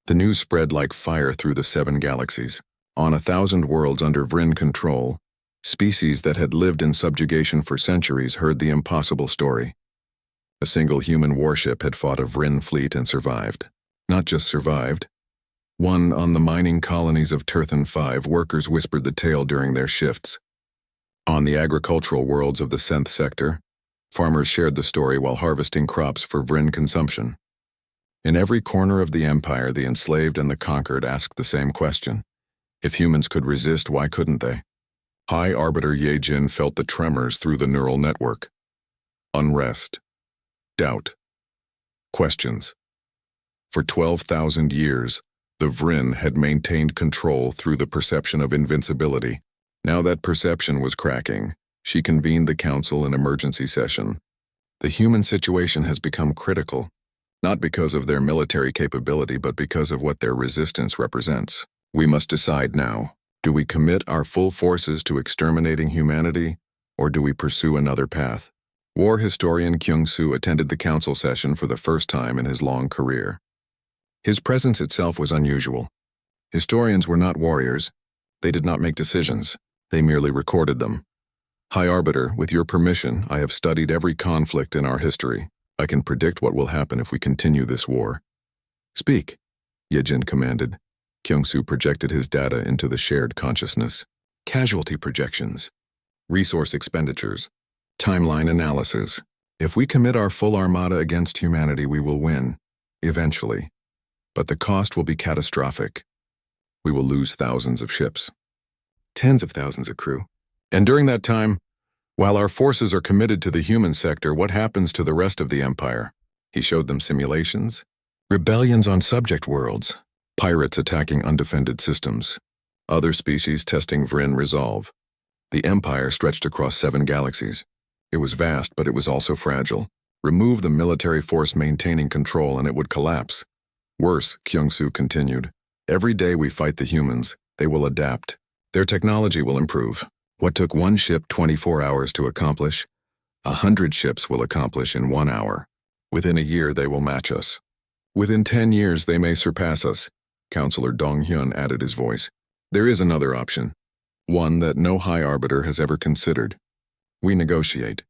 The news spread like fire through the 7 galaxies. On 1,000 worlds under Vryn control, species that had lived in subjugation for centuries heard the impossible story. A single human warship had fought a Vryn fleet and survived. Not just survived. On the mining colonies of Turthan 5, workers whispered the tale during their shifts. On the agricultural worlds of the 10th sector, farmers shared the story while harvesting crops for Vryn consumption. In every corner of the empire, the enslaved and the conquered asked the same question. If humans could resist, why couldn't they? High Arbiter Yejin felt the tremors through the neural network. Unrest. Doubt. Questions. For 12,000 years, the Vryn had maintained control through the perception of invincibility. Now that perception was cracking, she convened the council in emergency session. The human situation has become critical, not because of their military capability but because of what their resistance represents. We must decide now. Do we commit our full forces to exterminating humanity, or do we pursue another path? War historian Kyung-soo attended the council session for the first time in his long career. His presence itself was unusual. Historians were not warriors. They did not make decisions. They merely recorded them. High Arbiter, with your permission, I have studied every conflict in our history. I can predict what will happen if we continue this war. Speak, Yejin commanded. Kyung-soo projected his data into the shared consciousness. Casualty projections, resource expenditures, timeline analysis. If we commit our full armada against humanity, we will win, eventually. But the cost will be catastrophic. We will lose thousands of ships, tens of thousands of crew. And during that time, while our forces are committed to the human sector, what happens to the rest of the empire? He showed them simulations, rebellions on subject worlds, pirates attacking undefended systems, other species testing Vryn resolve. The empire stretched across 7 galaxies. It was vast, but it was also fragile. Remove the military force maintaining control and it would collapse. Worse, Kyung-soo continued. Every day we fight the humans, they will adapt. Their technology will improve. What took one ship 24 hours to accomplish, 100 ships will accomplish in 1 hour. Within a year, they will match us. Within 10 years, they may surpass us. Counselor Dong-hyun added his voice. There is another option, one that no High Arbiter has ever considered. We negotiate.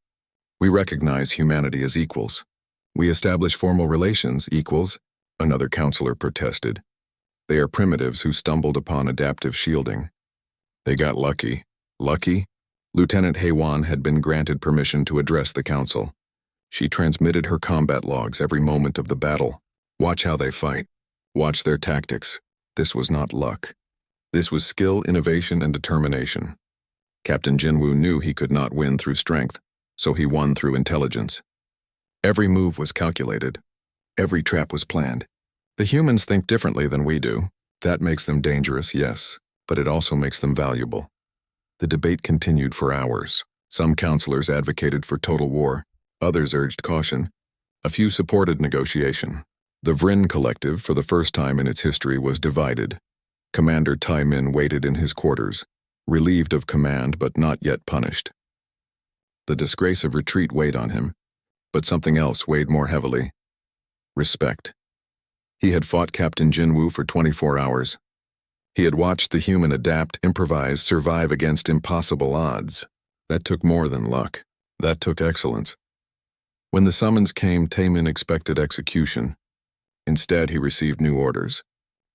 We recognize humanity as equals. We establish formal relations, equals, another counselor protested. They are primitives who stumbled upon adaptive shielding. They got lucky. Lucky? Lieutenant Haewon had been granted permission to address the council. She transmitted her combat logs every moment of the battle. Watch how they fight. Watch their tactics. This was not luck. This was skill, innovation, and determination. Captain Jinwoo knew he could not win through strength, so he won through intelligence. Every move was calculated. Every trap was planned. The humans think differently than we do. That makes them dangerous, yes, but it also makes them valuable. The debate continued for hours. Some counselors advocated for total war. Others urged caution. A few supported negotiation. The Vryn Collective, for the first time in its history, was divided. Commander Tai-min waited in his quarters, relieved of command but not yet punished. The disgrace of retreat weighed on him, but something else weighed more heavily. Respect. He had fought Captain Jinwoo for 24 hours. He had watched the human adapt, improvise, survive against impossible odds. That took more than luck. That took excellence. When the summons came, Tai-min expected execution. Instead, he received new orders.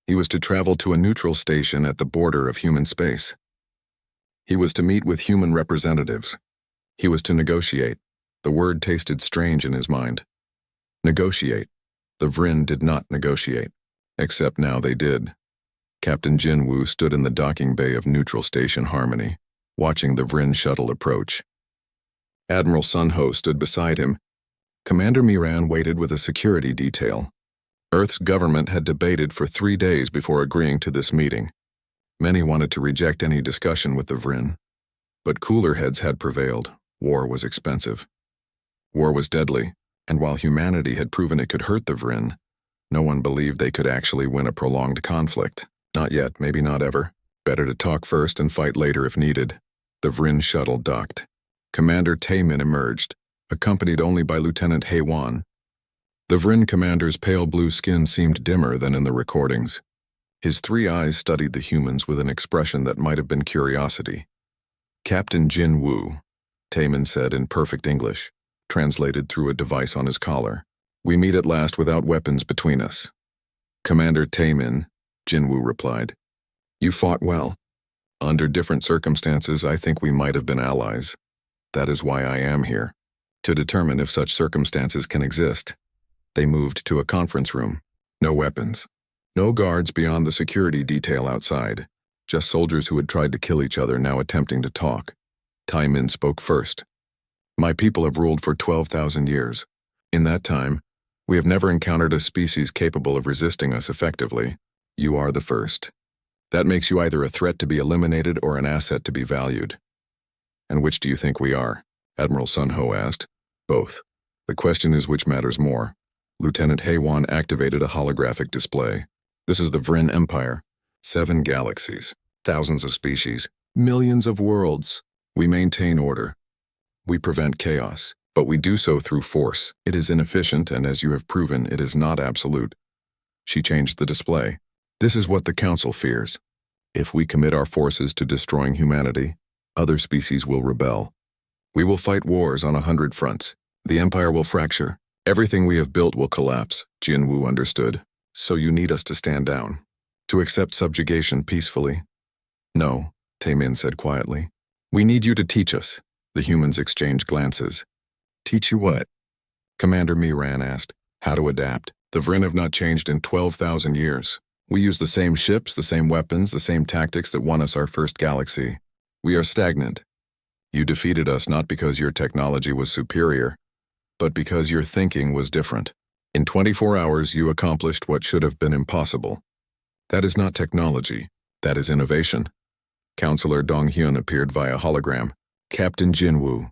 He was to travel to a neutral station at the border of human space. He was to meet with human representatives. He was to negotiate. The word tasted strange in his mind. Negotiate. The Vryn did not negotiate. Except now they did. Captain Jinwoo stood in the docking bay of Neutral Station Harmony, watching the Vryn shuttle approach. Admiral Sun-ho stood beside him. Commander Miran waited with a security detail. Earth's government had debated for 3 days before agreeing to this meeting. Many wanted to reject any discussion with the Vryn. But cooler heads had prevailed. War was expensive. War was deadly, and while humanity had proven it could hurt the Vryn, no one believed they could actually win a prolonged conflict. Not yet, maybe not ever. Better to talk first and fight later if needed. The Vryn shuttle docked. Commander Tai-min emerged, accompanied only by Lieutenant Haewon. The Vrin commander's pale blue skin seemed dimmer than in the recordings. His 3 eyes studied the humans with an expression that might have been curiosity. "Captain Jin Woo," Taemin said in perfect English, translated through a device on his collar. "We meet at last without weapons between us." "Commander Taemin," Jin Woo replied. "You fought well. Under different circumstances, I think we might have been allies. That is why I am here, to determine if such circumstances can exist." They moved to a conference room. No weapons. No guards beyond the security detail outside. Just soldiers who had tried to kill each other now attempting to talk. Taemin spoke first. "My people have ruled for 12,000 years. In that time, we have never encountered a species capable of resisting us effectively. You are the first. That makes you either a threat to be eliminated or an asset to be valued." "And which do you think we are?" Admiral Sun Ho asked. "Both. The question is which matters more." Lieutenant Haewon activated a holographic display. "This is the Vrin Empire. 7 galaxies, thousands of species, millions of worlds. We maintain order. We prevent chaos, but we do so through force. It is inefficient, and as you have proven, it is not absolute." She changed the display. "This is what the Council fears. If we commit our forces to destroying humanity, other species will rebel. We will fight wars on 100 fronts. The Empire will fracture. Everything we have built will collapse." Jin Woo understood. "So you need us to stand down, to accept subjugation peacefully?" "No," Taemin said quietly. "We need you to teach us." The humans exchanged glances. "Teach you what?" Commander Miran asked. "How to adapt. The Vrin have not changed in 12,000 years. We use the same ships, the same weapons, the same tactics that won us our first galaxy. We are stagnant. You defeated us not because your technology was superior, but because your thinking was different. In 24 hours, you accomplished what should have been impossible. That is not technology. That is innovation." Counselor Dong Hyun appeared via hologram. "Captain Jin Woo,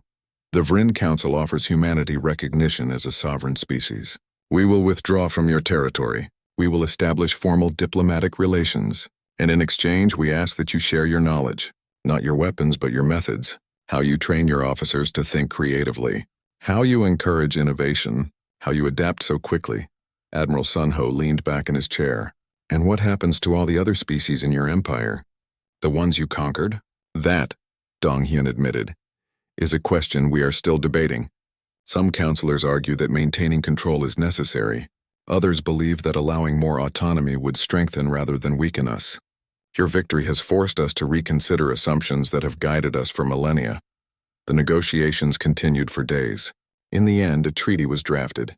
the Vrin Council offers humanity recognition as a sovereign species. We will withdraw from your territory. We will establish formal diplomatic relations, and in exchange we ask that you share your knowledge, not your weapons but your methods, how you train your officers to think creatively, how you encourage innovation, how you adapt so quickly." Admiral Sun Ho leaned back in his chair. "And what happens to all the other species in your empire? The ones you conquered?" "That," Dong Hyun admitted, "is a question we are still debating. Some counselors argue that maintaining control is necessary. Others believe that allowing more autonomy would strengthen rather than weaken us. Your victory has forced us to reconsider assumptions that have guided us for millennia." The negotiations continued for days. In the end, a treaty was drafted.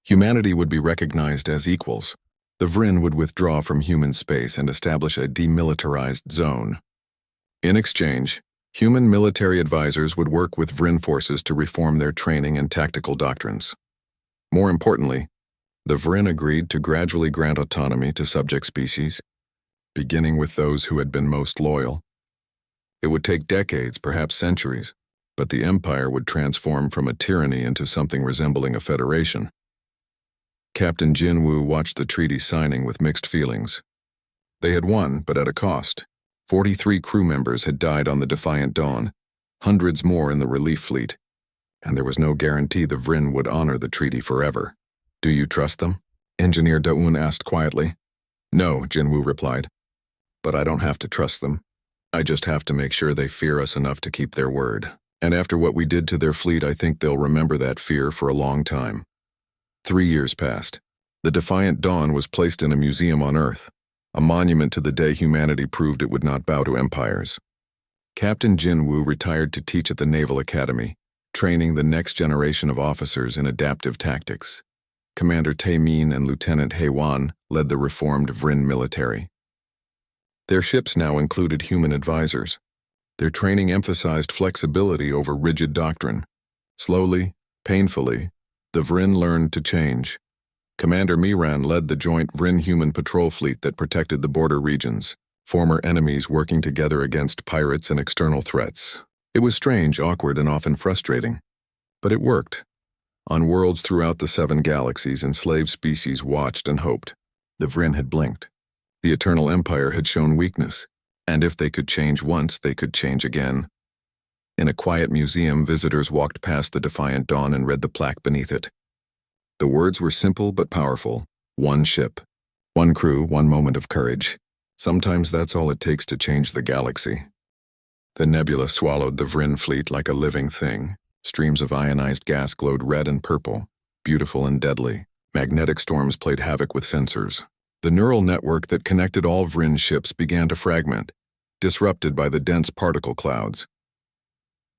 Humanity would be recognized as equals. The Vrin would withdraw from human space and establish a demilitarized zone. In exchange, human military advisors would work with Vrin forces to reform their training and tactical doctrines. More importantly, the Vrin agreed to gradually grant autonomy to subject species, beginning with those who had been most loyal. It would take decades, perhaps centuries, but the Empire would transform from a tyranny into something resembling a federation. Captain Jin Woo watched the treaty signing with mixed feelings. They had won, but at a cost. 43 crew members had died on the Defiant Dawn, hundreds more in the relief fleet, and there was no guarantee the Vrin would honor the treaty forever. "Do you trust them?" Engineer Daun asked quietly. "No," Jin Woo replied. "But I don't have to trust them. I just have to make sure they fear us enough to keep their word. And after what we did to their fleet, I think they'll remember that fear for a long time." 3 years passed. The Defiant Dawn was placed in a museum on Earth, a monument to the day humanity proved it would not bow to empires. Captain Jin Woo retired to teach at the Naval Academy, training the next generation of officers in adaptive tactics. Commander Taemin and Lieutenant Haewon led the reformed Vrin military. Their ships now included human advisors. Their training emphasized flexibility over rigid doctrine. Slowly, painfully, the Vrin learned to change. Commander Miran led the joint Vrin-human patrol fleet that protected the border regions, former enemies working together against pirates and external threats. It was strange, awkward, and often frustrating. But it worked. On worlds throughout the 7 galaxies, enslaved species watched and hoped. The Vrin had blinked. The Eternal Empire had shown weakness, and if they could change once, they could change again. In a quiet museum, visitors walked past the Defiant Dawn and read the plaque beneath it. The words were simple but powerful. One ship, one crew, one moment of courage. Sometimes that's all it takes to change the galaxy. The nebula swallowed the Vryn fleet like a living thing. Streams of ionized gas glowed red and purple, beautiful and deadly. Magnetic storms played havoc with sensors. The neural network that connected all Vryn ships began to fragment, disrupted by the dense particle clouds.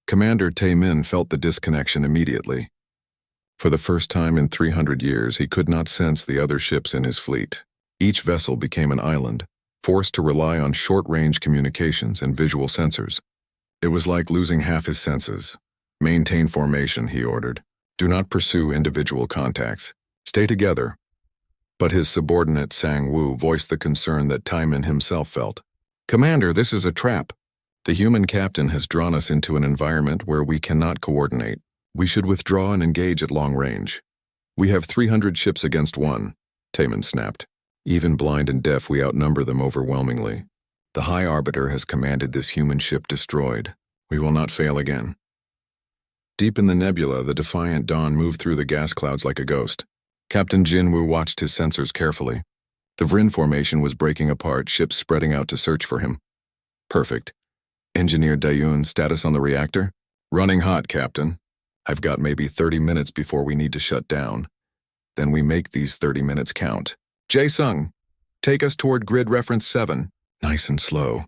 Commander Tae-min felt the disconnection immediately. For the first time in 300 years, he could not sense the other ships in his fleet. Each vessel became an island, forced to rely on short-range communications and visual sensors. It was like losing half his senses. "Maintain formation," he ordered. "Do not pursue individual contacts. Stay together." But his subordinate Sang-woo voiced the concern that Tae-min himself felt. "Commander, this is a trap. The human captain has drawn us into an environment where we cannot coordinate. We should withdraw and engage at long range. We have 300 ships against one," Tae-min snapped. "Even blind and deaf, we outnumber them overwhelmingly. The High Arbiter has commanded this human ship destroyed. We will not fail again." Deep in the nebula, the defiant Dawn moved through the gas clouds like a ghost. Captain Jin-woo watched his sensors carefully. The Vryn formation was breaking apart, ships spreading out to search for him. "Perfect. Engineer Dayun, status on the reactor?" "Running hot, Captain. I've got maybe 30 minutes before we need to shut down. Then we make these 30 minutes count. Jae-sung, take us toward grid reference 7. Nice and slow."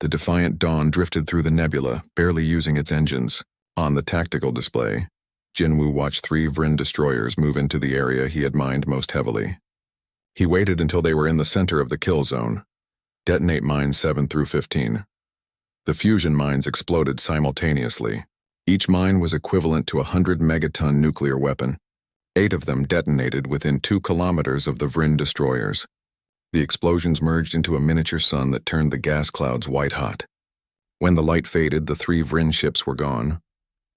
The defiant Dawn drifted through the nebula, barely using its engines. On the tactical display, Jin-woo watched 3 Vryn destroyers move into the area he had mined most heavily. He waited until they were in the center of the kill zone. "Detonate mines 7 through 15. The fusion mines exploded simultaneously. Each mine was equivalent to a 100 megaton nuclear weapon. 8 of them detonated within 2 kilometers of the Vryn destroyers. The explosions merged into a miniature sun that turned the gas clouds white-hot. When the light faded, the 3 Vryn ships were gone,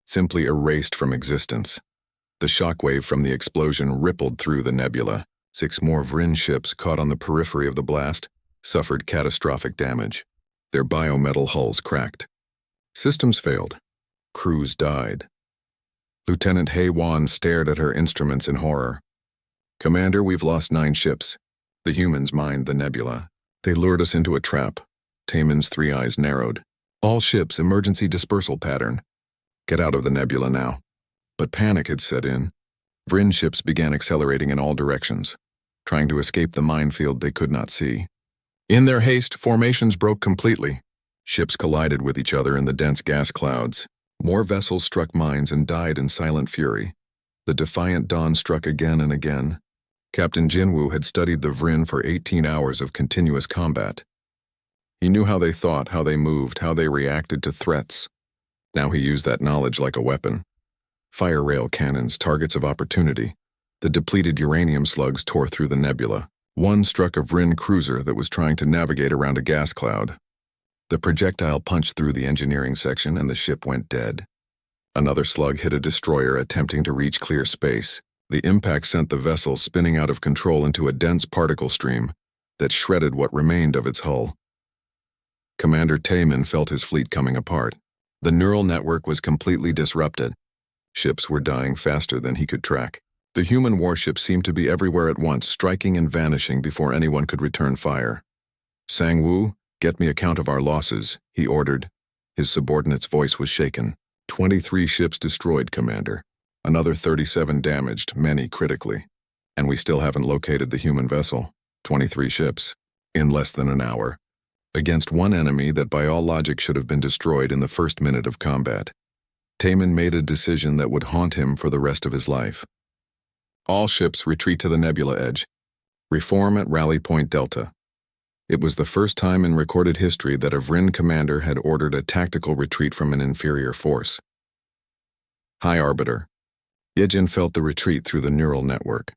simply erased from existence. The shockwave from the explosion rippled through the nebula. 6 more Vryn ships, caught on the periphery of the blast, suffered catastrophic damage. Their biometal hulls cracked. Systems failed. Crews died. Lieutenant Hae-won stared at her instruments in horror. "Commander, we've lost 9 ships. The humans mined the nebula. They lured us into a trap." Taemin's 3 eyes narrowed. "All ships, emergency dispersal pattern. Get out of the nebula now." But panic had set in. Vryn ships began accelerating in all directions, trying to escape the minefield they could not see. In their haste, formations broke completely. Ships collided with each other in the dense gas clouds. More vessels struck mines and died in silent fury. The defiant Dawn struck again and again. Captain Jin-woo had studied the Vryn for 18 hours of continuous combat. He knew how they thought, how they moved, how they reacted to threats. Now he used that knowledge like a weapon. Fire rail cannons, targets of opportunity. The depleted uranium slugs tore through the nebula. One struck a Vryn cruiser that was trying to navigate around a gas cloud. The projectile punched through the engineering section and the ship went dead. Another slug hit a destroyer attempting to reach clear space. The impact sent the vessel spinning out of control into a dense particle stream that shredded what remained of its hull. Commander Tae-min felt his fleet coming apart. The neural network was completely disrupted. Ships were dying faster than he could track. The human warships seemed to be everywhere at once, striking and vanishing before anyone could return fire. "Sang-woo, get me a count of our losses," he ordered. His subordinate's voice was shaken. 23 ships destroyed, Commander. Another 37 damaged, many critically. And we still haven't located the human vessel. 23 ships. In less than an hour. Against one enemy that by all logic should have been destroyed in the first minute of combat. Tae-min made a decision that would haunt him for the rest of his life. "All ships retreat to the nebula edge. Reform at Rally Point Delta." It was the first time in recorded history that a Vryn commander had ordered a tactical retreat from an inferior force. High Arbiter. Yejin felt the retreat through the neural network.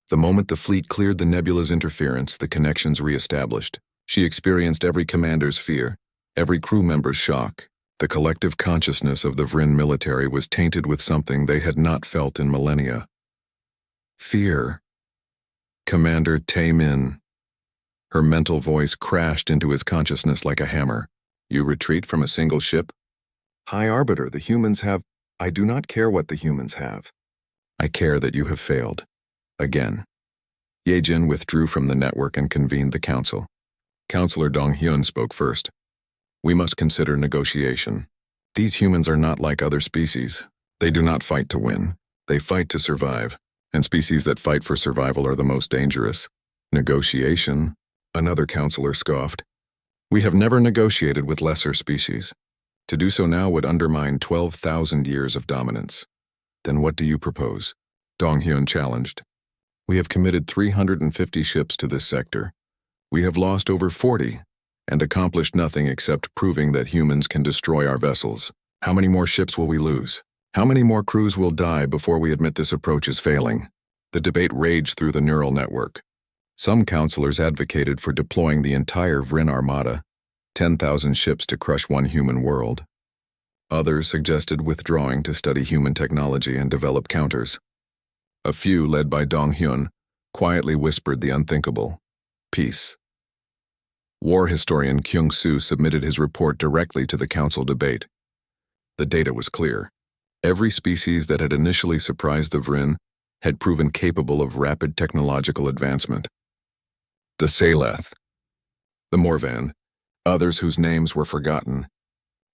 The moment the fleet cleared the nebula's interference, the connections re-established. She experienced every commander's fear, every crew member's shock. The collective consciousness of the Vryn military was tainted with something they had not felt in millennia. Fear. Commander Tae-min. Her mental voice crashed into his consciousness like a hammer. "You retreat from a single ship?" "High Arbiter, the humans have—" "I do not care what the humans have. I care that you have failed. Again. Ye-jin withdrew from the network and convened the council. Counselor Dong-hyun spoke first. We must consider negotiation. These humans are not like other species. They do not fight to win. They fight to survive. And species that fight for survival are the most dangerous. Negotiation? Another counselor scoffed. We have never negotiated with lesser species. To do so now would undermine 12,000 years of dominance. Then what do you propose? Dong-hyun challenged. We have committed 350 ships to this sector. We have lost over 40 and accomplished nothing except proving that humans can destroy our vessels. How many more ships will we lose? How many more crews will die before we admit this approach is failing? The debate raged through the neural network. Some counselors advocated for deploying the entire Vrin armada, 10,000 ships to crush one human world. Others suggested withdrawing to study human technology and develop counters. A few, led by Dong-hyun, quietly whispered the unthinkable: peace. War historian Kyung-soo submitted his report directly to the council debate. The data was clear. Every species that had initially surprised the Vrin had proven capable of rapid technological advancement. The Saleth, the Morvan, others whose names were forgotten,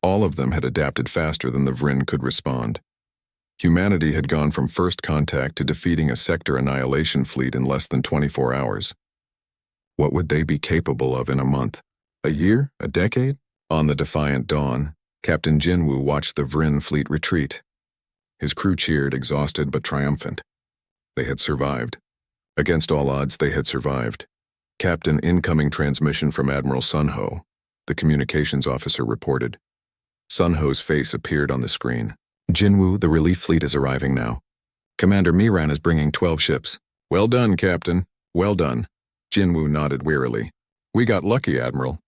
all of them had adapted faster than the Vrin could respond. Humanity had gone from first contact to defeating a sector annihilation fleet in less than 24 hours. What would they be capable of in a month? A year? A decade? On the defiant dawn, Captain Jinwoo watched the Vrin fleet retreat. His crew cheered, exhausted but triumphant. They had survived. Against all odds, they had survived. Captain, incoming transmission from Admiral Sunho, the communications officer reported. Sunho's face appeared on the screen. Jinwoo, the relief fleet is arriving now. Commander Miran is bringing 12 ships. Well done, Captain. Well done. Jinwoo nodded wearily. We got lucky, Admiral.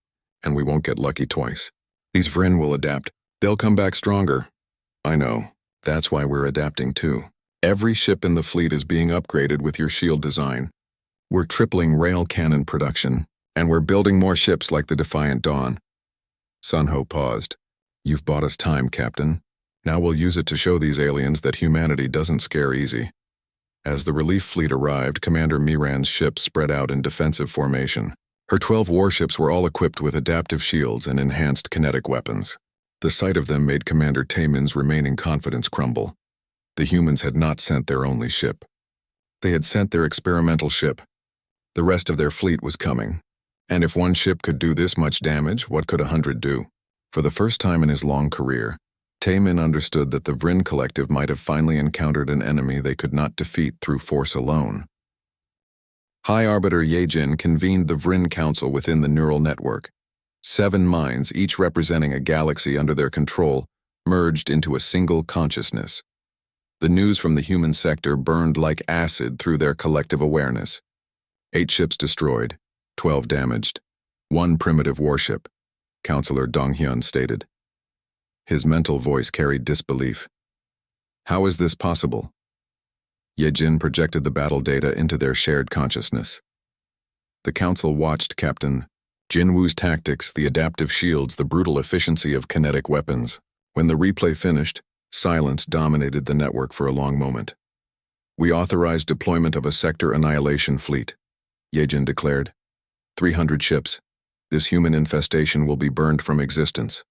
And we won't get lucky twice. These Vrin will adapt. They'll come back stronger. I know. That's why we're adapting too. Every ship in the fleet is being upgraded with your shield design. We're tripling rail cannon production, and we're building more ships like the Defiant Dawn. Sunho paused. You've bought us time, Captain. Now we'll use it to show these aliens that humanity doesn't scare easy. As the relief fleet arrived, Commander Miran's ships spread out in defensive formation. Her 12 warships were all equipped with adaptive shields and enhanced kinetic weapons. The sight of them made Commander Taemin's remaining confidence crumble. The humans had not sent their only ship. They had sent their experimental ship. The rest of their fleet was coming. And if one ship could do this much damage, what could 100 do? For the first time in his long career, Taemin understood that the Vrin Collective might have finally encountered an enemy they could not defeat through force alone. High Arbiter Ye-jin convened the Vrin Council within the neural network. 7 minds, each representing a galaxy under their control, merged into a single consciousness. The news from the human sector burned like acid through their collective awareness. 8 ships destroyed, 12 damaged, 1 primitive warship, Counselor Dong-hyun stated. His mental voice carried disbelief. How is this possible? Ye-jin projected the battle data into their shared consciousness. The council watched Captain Jinwoo's tactics, the adaptive shields, the brutal efficiency of kinetic weapons. When the replay finished, silence dominated the network for a long moment. We authorized deployment of a sector annihilation fleet, Ye-jin declared. 300 ships. This human infestation will be burned from existence.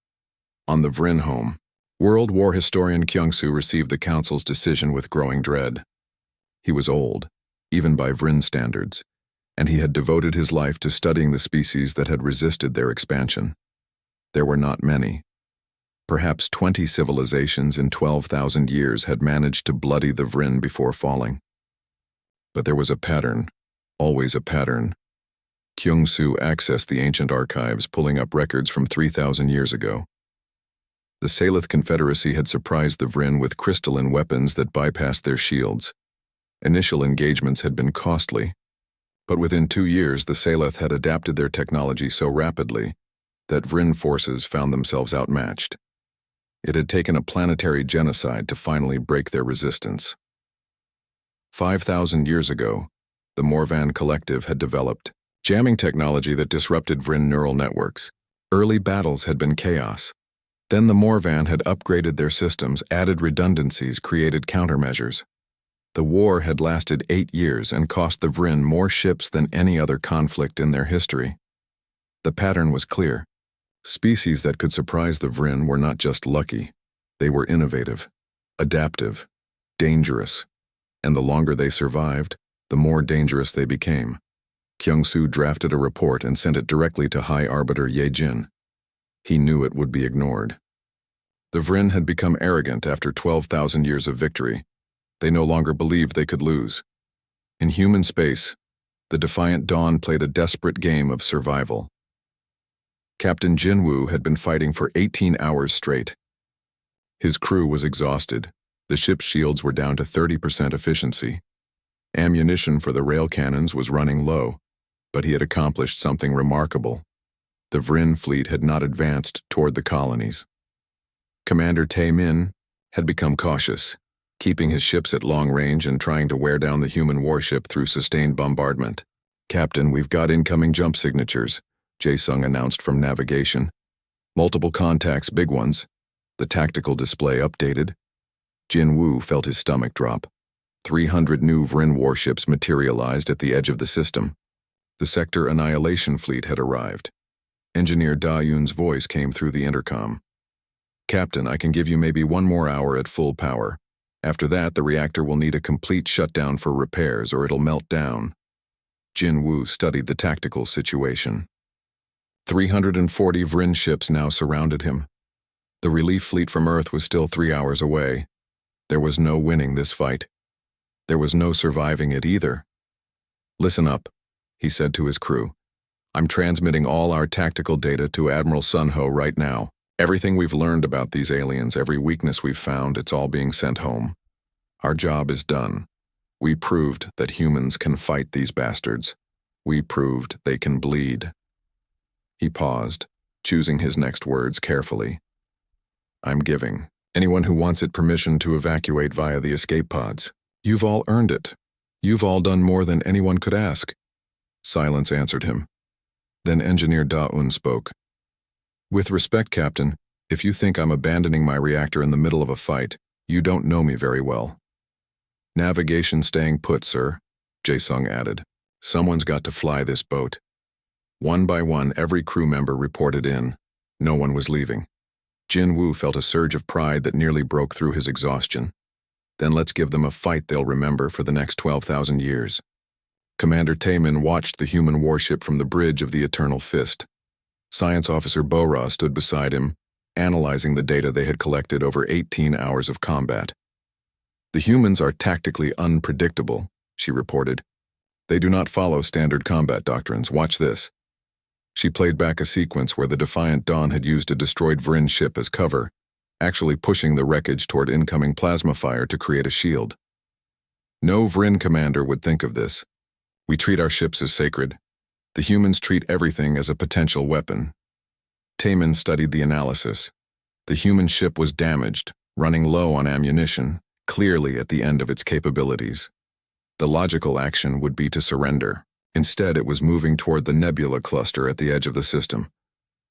On the Vrin home, World War historian Kyung-soo received the council's decision with growing dread. He was old, even by Vrin standards, and he had devoted his life to studying the species that had resisted their expansion. There were not many. Perhaps 20 civilizations in 12,000 years had managed to bloody the Vrin before falling. But there was a pattern, always a pattern. Kyung-soo accessed the ancient archives, pulling up records from 3,000 years ago. The Saleth Confederacy had surprised the Vrin with crystalline weapons that bypassed their shields. Initial engagements had been costly, but within 2 years the Saleth had adapted their technology so rapidly that Vrin forces found themselves outmatched. It had taken a planetary genocide to finally break their resistance. 5,000 years ago, the Morvan Collective had developed jamming technology that disrupted Vrin neural networks. Early battles had been chaos. Then the Morvan had upgraded their systems, added redundancies, created countermeasures. The war had lasted 8 years and cost the Vryn more ships than any other conflict in their history. The pattern was clear. Species that could surprise the Vryn were not just lucky. They were innovative, adaptive, dangerous, and the longer they survived, the more dangerous they became. Kyung-soo drafted a report and sent it directly to High Arbiter Ye-jin. He knew it would be ignored. The Vryn had become arrogant after 12,000 years of victory. They no longer believed they could lose. In human space, the Defiant Dawn played a desperate game of survival. Captain Jinwoo had been fighting for 18 hours straight. His crew was exhausted. The ship's shields were down to 30% efficiency. Ammunition for the rail cannons was running low, but he had accomplished something remarkable. The Vryn fleet had not advanced toward the colonies. Commander Tae-min had become cautious, keeping his ships at long range and trying to wear down the human warship through sustained bombardment. "Captain, we've got incoming jump signatures," Jae-sung announced from navigation. "Multiple contacts, big ones." The tactical display updated. Jin-woo felt his stomach drop. 300 new Vryn warships materialized at the edge of the system. The Sector Annihilation Fleet had arrived. Engineer Da-yoon's voice came through the intercom. "Captain, I can give you maybe 1 more hour at full power. After that, the reactor will need a complete shutdown for repairs or it'll melt down." Jin-woo studied the tactical situation. 340 Vryn ships now surrounded him. The relief fleet from Earth was still 3 hours away. There was no winning this fight. There was no surviving it either. "Listen up," he said to his crew. "I'm transmitting all our tactical data to Admiral Sun-ho right now. Everything we've learned about these aliens, every weakness we've found, it's all being sent home. Our job is done. We proved that humans can fight these bastards. We proved they can bleed." He paused, choosing his next words carefully. "I'm giving anyone who wants it permission to evacuate via the escape pods. You've all earned it. You've all done more than anyone could ask." Silence answered him. Then Engineer Da-un spoke. "With respect, Captain, if you think I'm abandoning my reactor in the middle of a fight, you don't know me very well." "Navigation staying put, sir," Jae-sung added. "Someone's got to fly this boat." One by one, every crew member reported in. No one was leaving. Jin-woo felt a surge of pride that nearly broke through his exhaustion. Then let's give them a fight they'll remember for the next 12,000 years. Commander Tae-min watched the human warship from the bridge of the Eternal Fist. Science Officer Bo-ra stood beside him, analyzing the data they had collected over 18 hours of combat. "The humans are tactically unpredictable," she reported. "They do not follow standard combat doctrines. Watch this." She played back a sequence where the Defiant Dawn had used a destroyed Vryn ship as cover, actually pushing the wreckage toward incoming plasma fire to create a shield. "No Vryn commander would think of this. We treat our ships as sacred. The humans treat everything as a potential weapon." Tae-min studied the analysis. The human ship was damaged, running low on ammunition, clearly at the end of its capabilities. The logical action would be to surrender. Instead, it was moving toward the nebula cluster at the edge of the system.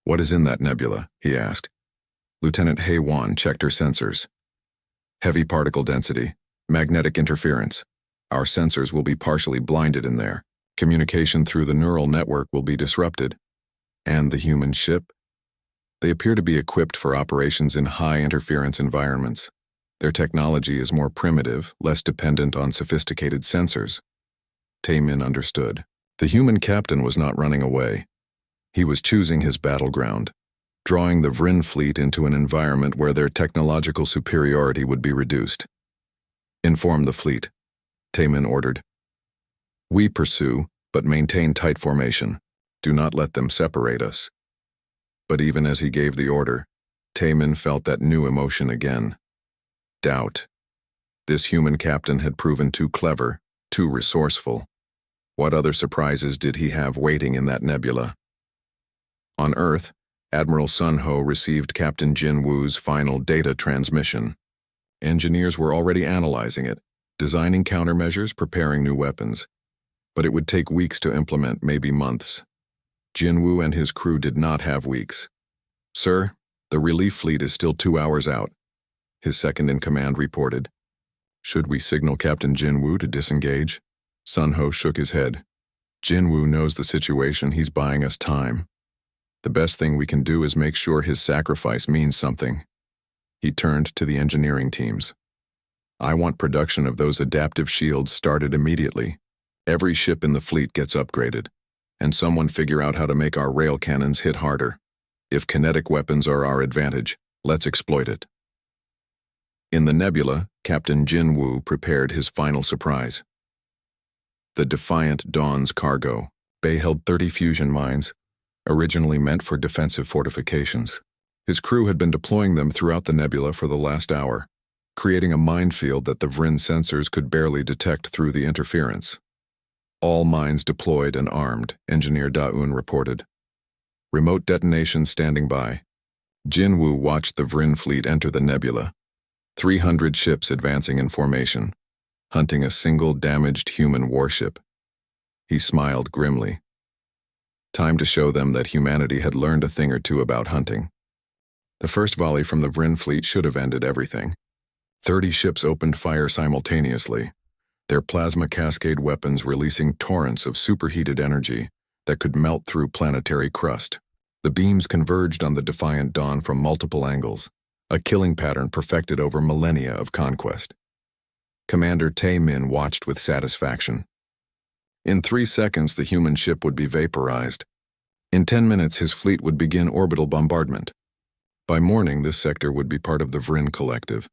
"What is in that nebula?" he asked. Lieutenant Hae-won checked her sensors. "Heavy particle density, magnetic interference. Our sensors will be partially blinded in there. Communication through the neural network will be disrupted." "And the human ship?" "They appear to be equipped for operations in high-interference environments. Their technology is more primitive, less dependent on sophisticated sensors." Tae-min understood. The human captain was not running away. He was choosing his battleground, drawing the Vryn fleet into an environment where their technological superiority would be reduced. "Inform the fleet," Tae-min ordered. "We pursue, but maintain tight formation. Do not let them separate us." But even as he gave the order, Tae-min felt that new emotion again. Doubt. This human captain had proven too clever, too resourceful. What other surprises did he have waiting in that nebula? On Earth, Admiral Sun-ho received Captain Jin-woo's final data transmission. Engineers were already analyzing it, designing countermeasures, preparing new weapons. But it would take weeks to implement, maybe months. Jin-woo and his crew did not have weeks. "Sir, the relief fleet is still 2 hours out," his second-in-command reported. Should we signal Captain Jinwoo to disengage? Sun Ho shook his head. Jinwoo knows the situation, he's buying us time. The best thing we can do is make sure his sacrifice means something. He turned to the engineering teams. I want production of those adaptive shields started immediately. Every ship in the fleet gets upgraded. And someone figure out how to make our rail cannons hit harder. If kinetic weapons are our advantage, let's exploit it. In the nebula, Captain Jinwoo prepared his final surprise. The Defiant Dawn's cargo bay held 30 fusion mines, originally meant for defensive fortifications. His crew had been deploying them throughout the nebula for the last hour, creating a minefield that the Vrin sensors could barely detect through the interference. All mines deployed and armed, Engineer Da-un reported. Remote detonation standing by. Jinwoo watched the Vrin fleet enter the nebula. 300 ships advancing in formation, hunting a single damaged human warship. He smiled grimly. Time to show them that humanity had learned a thing or two about hunting. The first volley from the Vrin fleet should have ended everything. 30 ships opened fire simultaneously, their plasma cascade weapons releasing torrents of superheated energy that could melt through planetary crust. The beams converged on the Defiant Dawn from multiple angles, a killing pattern perfected over millennia of conquest. Commander Tae-min watched with satisfaction. In 3 seconds, the human ship would be vaporized. In 10 minutes, his fleet would begin orbital bombardment. By morning, this sector would be part of the Vrin Collective.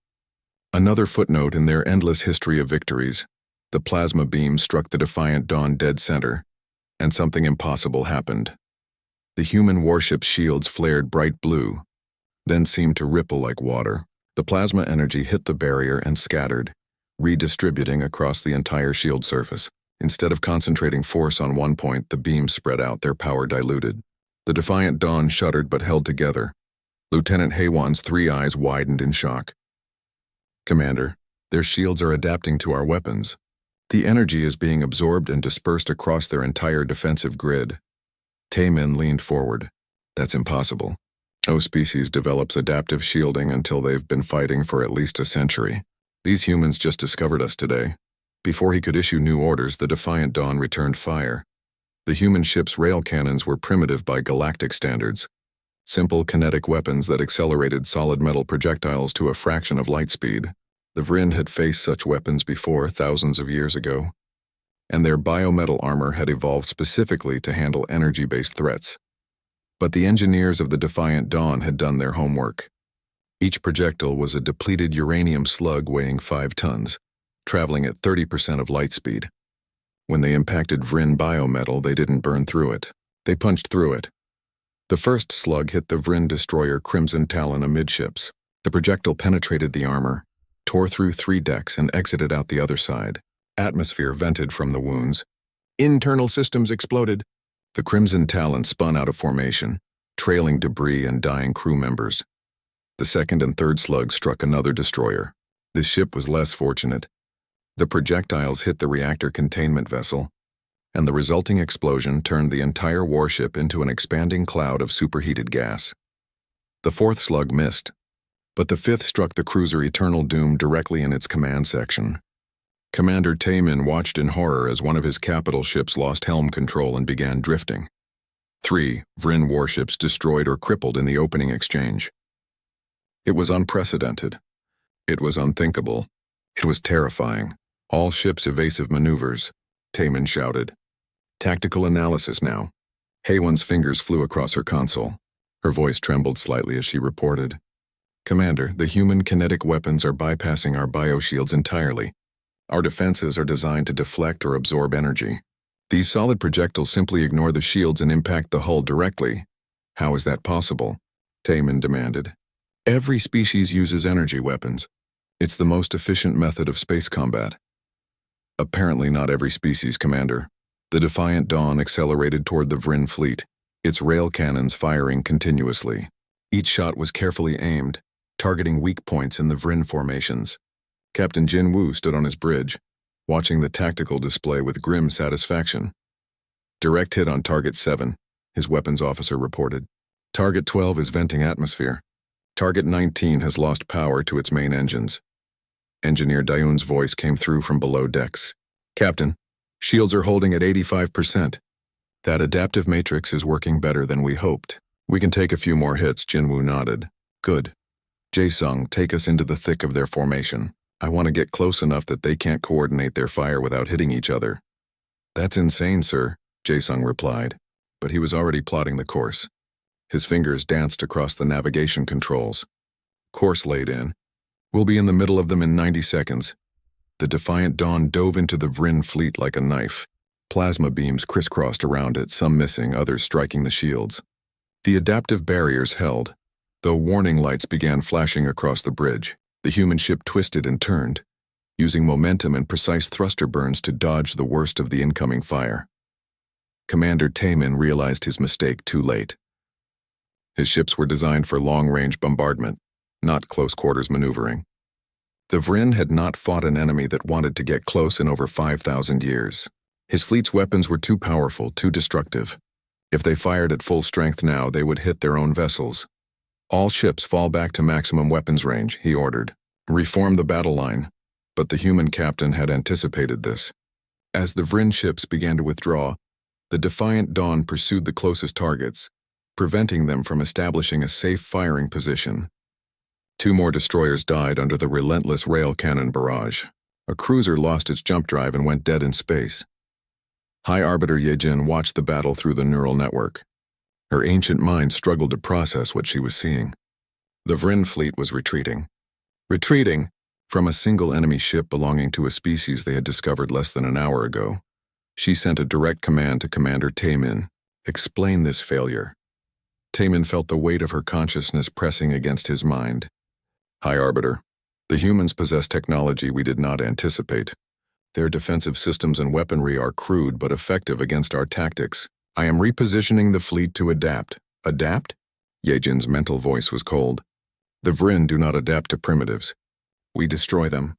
Another footnote in their endless history of victories, the plasma beam struck the Defiant Dawn dead center, and something impossible happened. The human warship's shields flared bright blue, then seemed to ripple like water. The plasma energy hit the barrier and scattered, redistributing across the entire shield surface. Instead of concentrating force on one point, the beams spread out, their power diluted. The Defiant Dawn shuddered but held together. Lieutenant Haewon's 3 eyes widened in shock. Commander, their shields are adapting to our weapons. The energy is being absorbed and dispersed across their entire defensive grid. Tae-min leaned forward. That's impossible. No species develops adaptive shielding until they've been fighting for at least a century. These humans just discovered us today. Before he could issue new orders, the Defiant Dawn returned fire. The human ship's rail cannons were primitive by galactic standards. Simple kinetic weapons that accelerated solid metal projectiles to a fraction of light speed. The Vrin had faced such weapons before, thousands of years ago, and their biometal armor had evolved specifically to handle energy-based threats. But the engineers of the Defiant Dawn had done their homework. Each projectile was a depleted uranium slug weighing 5 tons, traveling at 30% of light speed. When they impacted Vrin biometal, they didn't burn through it. They punched through it. The first slug hit the Vrin destroyer Crimson Talon amidships. The projectile penetrated the armor, tore through 3 decks, and exited out the other side. Atmosphere vented from the wounds. Internal systems exploded. The Crimson Talon spun out of formation, trailing debris and dying crew members. The second and third slugs struck another destroyer. This ship was less fortunate. The projectiles hit the reactor containment vessel, and the resulting explosion turned the entire warship into an expanding cloud of superheated gas. The fourth slug missed, but the fifth struck the cruiser Eternal Doom directly in its command section. Commander Tae-min watched in horror as one of his capital ships lost helm control and began drifting. 3 Vrin warships destroyed or crippled in the opening exchange. It was unprecedented. It was unthinkable. It was terrifying. All ships evasive maneuvers, Tae-min shouted. Tactical analysis now. Haewon's fingers flew across her console. Her voice trembled slightly as she reported. Commander, the human kinetic weapons are bypassing our bioshields entirely. Our defenses are designed to deflect or absorb energy. These solid projectiles simply ignore the shields and impact the hull directly. How is that possible? Tae-min demanded. Every species uses energy weapons. It's the most efficient method of space combat. Apparently not every species, Commander. The Defiant Dawn accelerated toward the Vrin fleet, its rail cannons firing continuously. Each shot was carefully aimed, targeting weak points in the Vrin formations. Captain Jinwoo stood on his bridge, watching the tactical display with grim satisfaction. Direct hit on Target 7, his weapons officer reported. Target 12 is venting atmosphere. Target 19 has lost power to its main engines. Engineer Dayun's voice came through from below decks. Captain, shields are holding at 85%. That adaptive matrix is working better than we hoped. We can take a few more hits, Jinwoo nodded. Good. Jae-sung, take us into the thick of their formation. I want to get close enough that they can't coordinate their fire without hitting each other. That's insane, sir, Jae-sung replied, but he was already plotting the course. His fingers danced across the navigation controls. Course laid in. We'll be in the middle of them in 90 seconds. The Defiant Dawn dove into the Vryn fleet like a knife. Plasma beams crisscrossed around it, some missing, others striking the shields. The adaptive barriers held, though warning lights began flashing across the bridge. The human ship twisted and turned, using momentum and precise thruster burns to dodge the worst of the incoming fire. Commander Taemin realized his mistake too late. His ships were designed for long-range bombardment, not close-quarters maneuvering. The Vryn had not fought an enemy that wanted to get close in over 5,000 years. His fleet's weapons were too powerful, too destructive. If they fired at full strength now, they would hit their own vessels. All ships fall back to maximum weapons range, he ordered. Reform the battle line. But the human captain had anticipated this. As the Vryn ships began to withdraw, the Defiant Dawn pursued the closest targets, preventing them from establishing a safe firing position. 2 more destroyers died under the relentless rail cannon barrage. A cruiser lost its jump drive and went dead in space. High Arbiter Yejin watched the battle through the neural network. Her ancient mind struggled to process what she was seeing. The Vryn fleet was retreating. Retreating from a single enemy ship belonging to a species they had discovered less than an hour ago. She sent a direct command to Commander Taemin. Explain this failure. Taemin felt the weight of her consciousness pressing against his mind. High Arbiter, the humans possess technology we did not anticipate. Their defensive systems and weaponry are crude but effective against our tactics. I am repositioning the fleet to adapt. Adapt? Yejin's mental voice was cold. The Vryn do not adapt to primitives. We destroy them.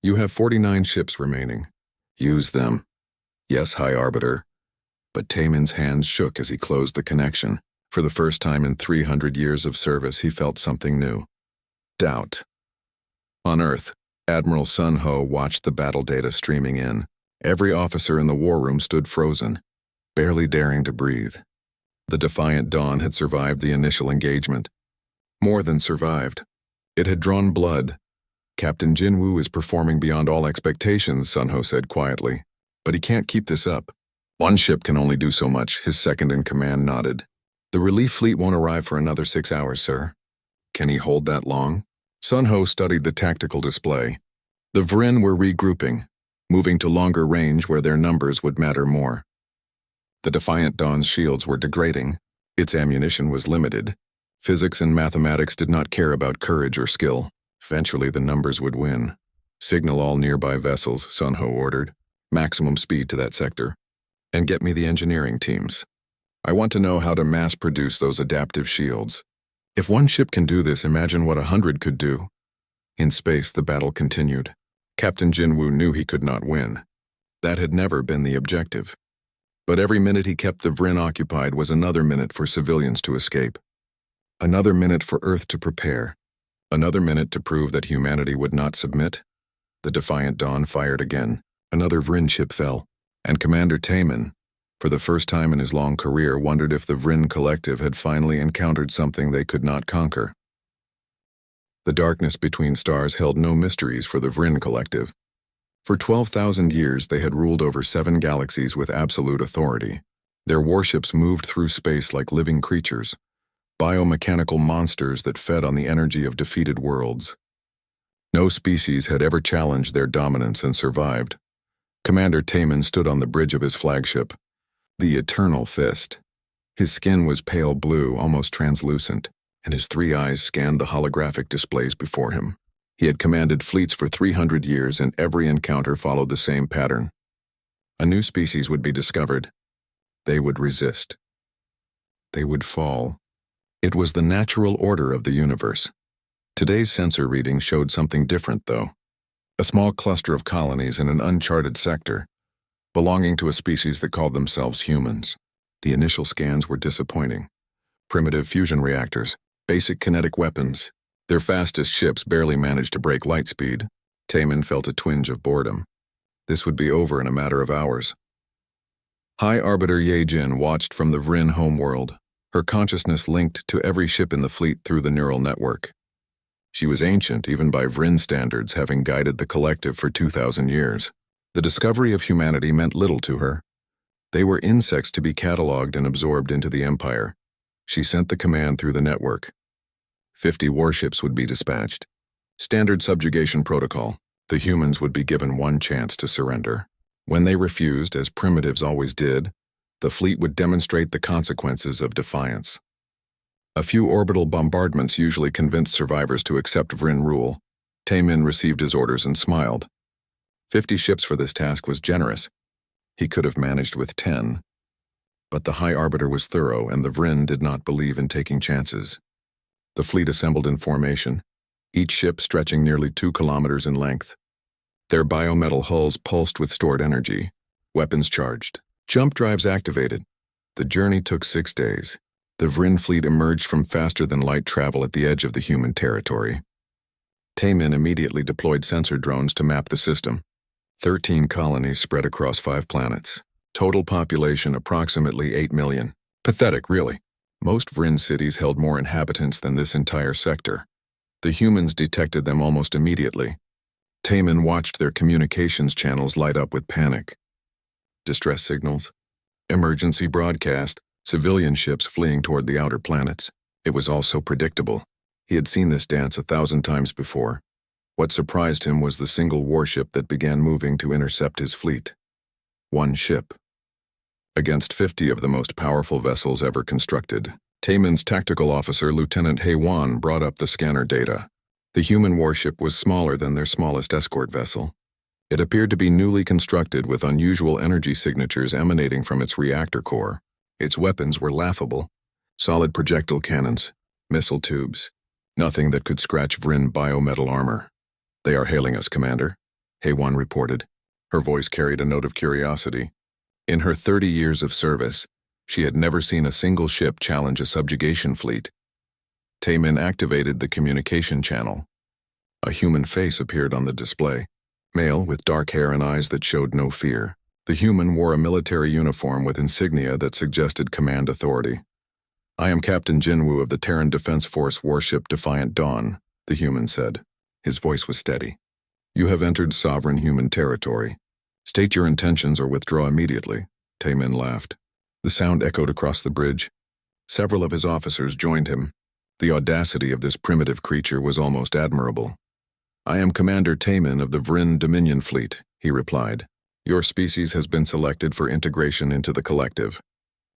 You have 49 ships remaining. Use them. Yes, High Arbiter. But Taemin's hands shook as he closed the connection. For the first time in 300 years of service, he felt something new. Doubt. On Earth, Admiral Sun Ho watched the battle data streaming in. Every officer in the war room stood frozen, barely daring to breathe. The Defiant Dawn had survived the initial engagement. More than survived. It had drawn blood. Captain Jinwoo is performing beyond all expectations, Sun Ho said quietly. But he can't keep this up. One ship can only do so much, his second-in-command nodded. The relief fleet won't arrive for another 6 hours, sir. Can he hold that long? Sun Ho studied the tactical display. The Vryn were regrouping, moving to longer range where their numbers would matter more. The Defiant Dawn's shields were degrading. Its ammunition was limited. Physics and mathematics did not care about courage or skill. Eventually the numbers would win. Signal all nearby vessels, Sun Ho ordered. Maximum speed to that sector. And get me the engineering teams. I want to know how to mass-produce those adaptive shields. If one ship can do this, imagine what 100 could do. In space, the battle continued. Captain Jinwoo knew he could not win. That had never been the objective. But every minute he kept the Vryn occupied was another minute for civilians to escape. Another minute for Earth to prepare. Another minute to prove that humanity would not submit. The Defiant Dawn fired again. Another Vryn ship fell. And Commander Taemin, for the first time in his long career, wondered if the Vryn Collective had finally encountered something they could not conquer. The darkness between stars held no mysteries for the Vryn Collective. For 12,000 years they had ruled over 7 galaxies with absolute authority. Their warships moved through space like living creatures, biomechanical monsters that fed on the energy of defeated worlds. No species had ever challenged their dominance and survived. Commander Taemin stood on the bridge of his flagship, the Eternal Fist. His skin was pale blue, almost translucent, and his 3 eyes scanned the holographic displays before him. He had commanded fleets for 300 years, and every encounter followed the same pattern. A new species would be discovered. They would resist. They would fall. It was the natural order of the universe. Today's sensor reading showed something different, though. A small cluster of colonies in an uncharted sector, belonging to a species that called themselves humans. The initial scans were disappointing. Primitive fusion reactors, basic kinetic weapons. Their fastest ships barely managed to break light speed. Taman felt a twinge of boredom. This would be over in a matter of hours. High Arbiter Ye-Jin watched from the Vrin homeworld, her consciousness linked to every ship in the fleet through the neural network. She was ancient, even by Vrin standards, having guided the collective for 2,000 years. The discovery of humanity meant little to her. They were insects to be catalogued and absorbed into the Empire. She sent the command through the network. 50 warships would be dispatched. Standard subjugation protocol. The humans would be given one chance to surrender. When they refused, as primitives always did, the fleet would demonstrate the consequences of defiance. A few orbital bombardments usually convinced survivors to accept Vrin rule. Taemin received his orders and smiled. 50 ships for this task was generous. He could have managed with 10. But the High Arbiter was thorough, and the Vrin did not believe in taking chances. The fleet assembled in formation, each ship stretching nearly 2 kilometers in length. Their biometal hulls pulsed with stored energy, weapons charged, jump drives activated. The journey took 6 days. The Vrin fleet emerged from faster-than-light travel at the edge of the human territory. Taemin immediately deployed sensor drones to map the system. 13 colonies spread across 5 planets. Total population approximately 8 million. Pathetic, really. Most Vrin cities held more inhabitants than this entire sector. The humans detected them almost immediately. Taemin watched their communications channels light up with panic. Distress signals, emergency broadcast, civilian ships fleeing toward the outer planets. It was all so predictable. He had seen this dance 1,000 times before. What surprised him was the single warship that began moving to intercept his fleet. One ship. Against 50 of the most powerful vessels ever constructed, Taemin's tactical officer, Lieutenant Hei-Wan, brought up the scanner data. The human warship was smaller than their smallest escort vessel. It appeared to be newly constructed with unusual energy signatures emanating from its reactor core. Its weapons were laughable. Solid projectile cannons, missile tubes, nothing that could scratch Vrin biometal armor. "They are hailing us, Commander," Hei-Wan reported. Her voice carried a note of curiosity. In her 30 years of service, she had never seen a single ship challenge a subjugation fleet. Taemin activated the communication channel. A human face appeared on the display, male with dark hair and eyes that showed no fear. The human wore a military uniform with insignia that suggested command authority. "I am Captain Jinwoo of the Terran Defense Force warship Defiant Dawn," the human said. His voice was steady. "You have entered sovereign human territory. State your intentions or withdraw immediately." Taemin laughed. The sound echoed across the bridge. Several of his officers joined him. The audacity of this primitive creature was almost admirable. "I am Commander Taemin of the Vrin Dominion Fleet," he replied. "Your species has been selected for integration into the collective.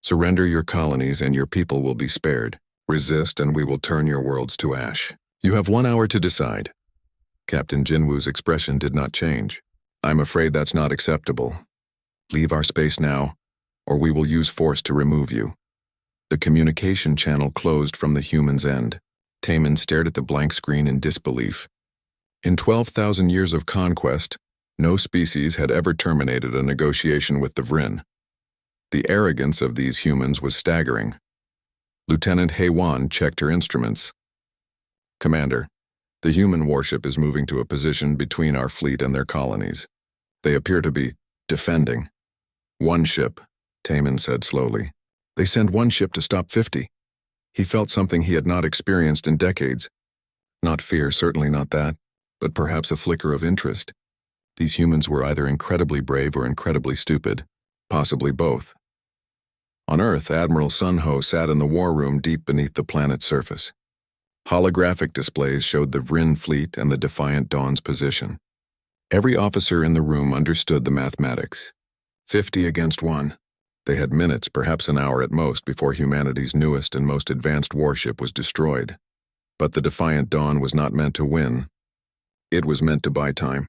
Surrender your colonies and your people will be spared. Resist and we will turn your worlds to ash. You have 1 hour to decide." Captain Jinwoo's expression did not change. "I'm afraid that's not acceptable. Leave our space now, or we will use force to remove you." The communication channel closed from the human's end. Taemin stared at the blank screen in disbelief. In 12,000 years of conquest, no species had ever terminated a negotiation with the Vrin. The arrogance of these humans was staggering. Lieutenant Hei-Wan checked her instruments. "Commander, the human warship is moving to a position between our fleet and their colonies. They appear to be defending." "One ship," Taemin said slowly. "They send one ship to stop 50. He felt something he had not experienced in decades. Not fear, certainly not that, but perhaps a flicker of interest. These humans were either incredibly brave or incredibly stupid, possibly both. On Earth, Admiral Sun Ho sat in the war room deep beneath the planet's surface. Holographic displays showed the Vrin fleet and the Defiant Dawn's position. Every officer in the room understood the mathematics. 50 against 1. They had minutes, perhaps an hour at most, before humanity's newest and most advanced warship was destroyed. But the Defiant Dawn was not meant to win. It was meant to buy time.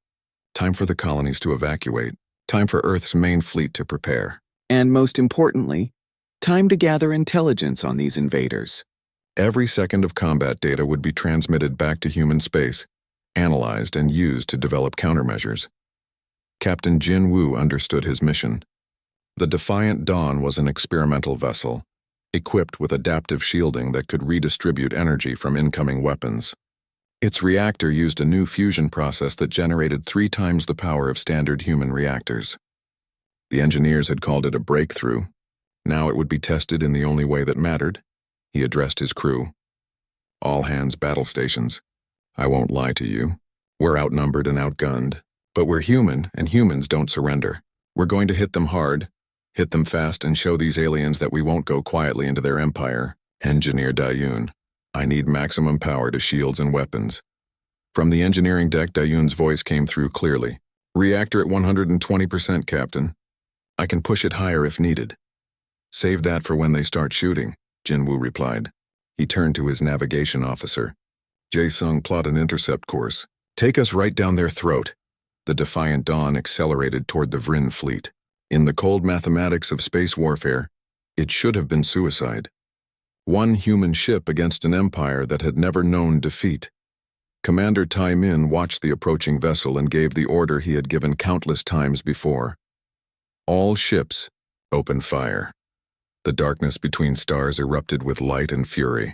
Time for the colonies to evacuate. Time for Earth's main fleet to prepare. And most importantly, time to gather intelligence on these invaders. Every second of combat data would be transmitted back to human space, analyzed and used to develop countermeasures. Captain Jinwoo understood his mission. The Defiant Dawn was an experimental vessel, equipped with adaptive shielding that could redistribute energy from incoming weapons. Its reactor used a new fusion process that generated 3 times the power of standard human reactors. The engineers had called it a breakthrough. Now it would be tested in the only way that mattered. He addressed his crew. All hands battle stations. I won't lie to you. We're outnumbered and outgunned. But we're human, and humans don't surrender. We're going to hit them hard, hit them fast, and show these aliens that we won't go quietly into their empire. Engineer Dayun. I need maximum power to shields and weapons. From the engineering deck, Dayun's voice came through clearly. Reactor at 120%, Captain. I can push it higher if needed. Save that for when they start shooting, Jinwoo replied. He turned to his navigation officer. Jae-sung, plot an intercept course. Take us right down their throat. The Defiant Dawn accelerated toward the Vryn fleet. In the cold mathematics of space warfare, it should have been suicide. One human ship against an empire that had never known defeat. Commander Tai Min watched the approaching vessel and gave the order he had given countless times before. All ships, open fire. The darkness between stars erupted with light and fury.